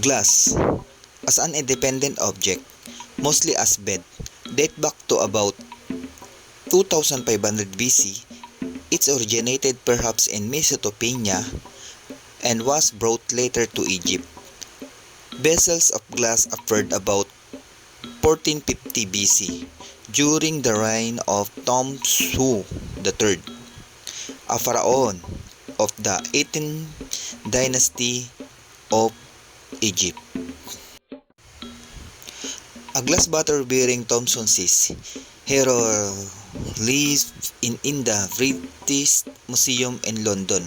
Glass, as an independent object, mostly as bed, date back to about 2500 BC. It originated perhaps in Mesopotamia and was brought later to Egypt. Vessels of glass appeared about 1450 BC during the reign of Thomsu III, a pharaoh of the 18th dynasty of Egypt. A glass bottle bearing Thomson's hieroglyphs in the British Museum in London.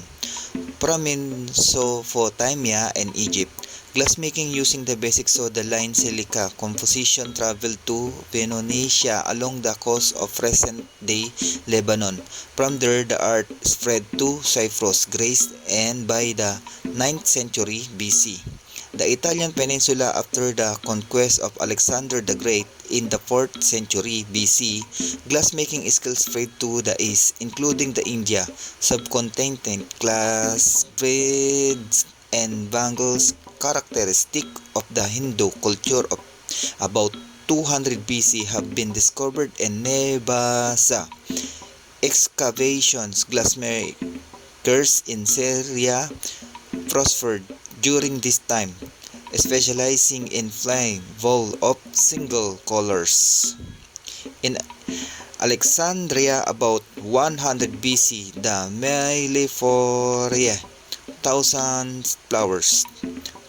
From Mesopotamia and Egypt, glassmaking using the basic soda lime silica composition traveled to Phoenicia along the coast of present-day Lebanon. From there, the art spread to Cyprus, Greece, and by the 9th century BC, the Italian peninsula after the conquest of Alexander the Great in the 4th century BC, glassmaking skills spread to the east, including the India subcontinent. Glass beads and bangles characteristic of the Hindu culture of about 200 BC have been discovered in Nebasa excavations. Glassmakers in Syria prospered during this time, specializing in flying wool of single colors. In Alexandria about 100 BC, the Mellifluaria thousand flowers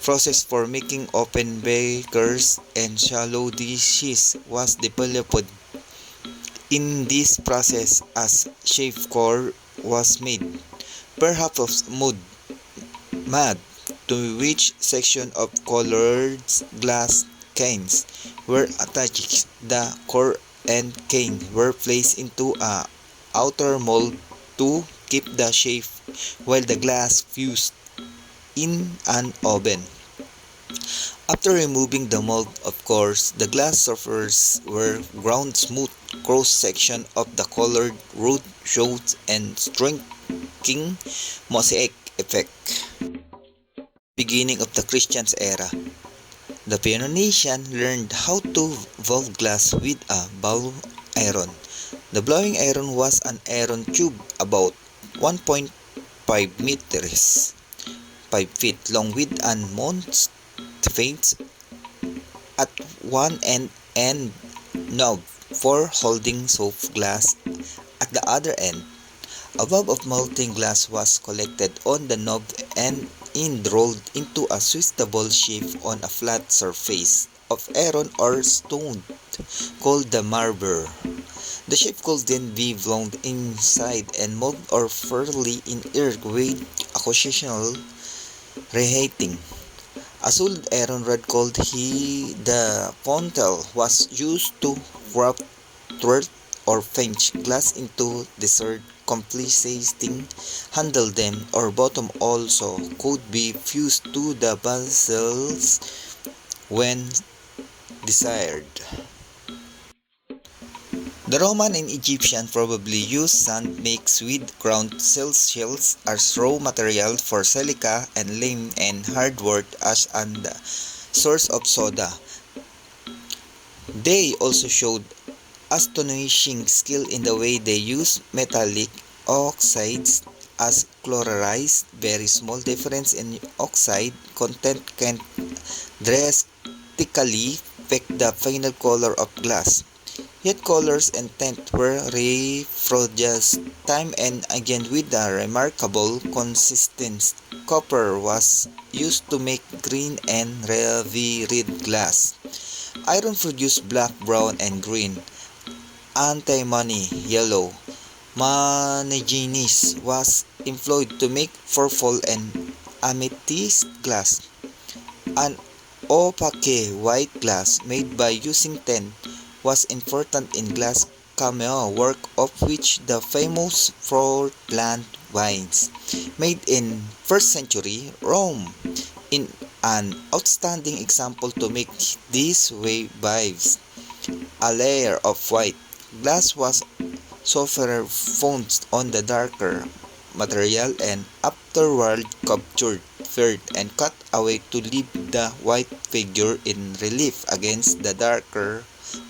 process for making open bakers and shallow dishes was developed. In this process, as shape core was made, perhaps of mud, to which section of colored glass canes were attached. The core and cane were placed into a outer mold to keep the shape while the glass fused in an oven. After removing the mold, of course, the glass surfaces were ground smooth. Cross-section of the colored root showed and striking mosaic effect. Beginning of the Christian era, the Phoenicians learned how to boil glass with a bowl iron. The blowing iron was an iron tube about 1.5 meters, 5 feet long with an mount face at one end and knob for holding soft glass at the other end. A bulb of molten glass was collected on the knob and rolled into a twistable shape on a flat surface of iron or stone called the marble. The shape could then be blown inside and molded or furtherly in air with occasional reheating. A solid iron rod called the pontel was used to wrap thread or pinch glass into desired complicating handle. Them or bottom also could be fused to the vessels when desired. The Roman and Egyptian probably used sand mixed with ground shells as raw material for silica and lime and hardwood as an source of soda. They also showed astonishing skill in the way they use metallic oxides as chlorides. Very small difference in oxide content can drastically affect the final color of glass. Yet colors and tint were reproduced time and again with a remarkable consistency. Copper was used to make green and ruby red glass. Iron produced black, brown, and green. Antimony, yellow. Manganese was employed to make purple and amethyst glass. An opaque white glass made by using tin was important in glass cameo work, of which the famous Portland wines, made in 1st century Rome, in an outstanding example to make these waves. A layer of white glass was superimposed on the darker material and afterward captured feared and cut away to leave the white figure in relief against the darker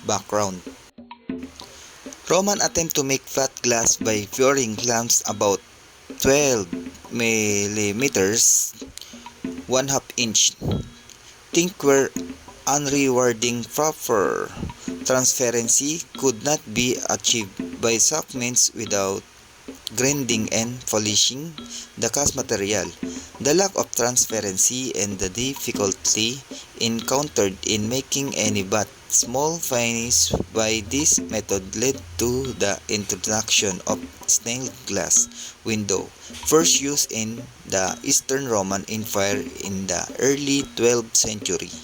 background. Roman attempt to make flat glass by furring lamps about 12 millimeters, 1/2 inch. Think were unrewarding. Proper transparency could not be achieved by soft means without grinding and polishing the cast material. The lack of transparency and the difficulty encountered in making any but small finish by this method led to the introduction of stained glass window, first used in the Eastern Roman Empire in the early 12th century.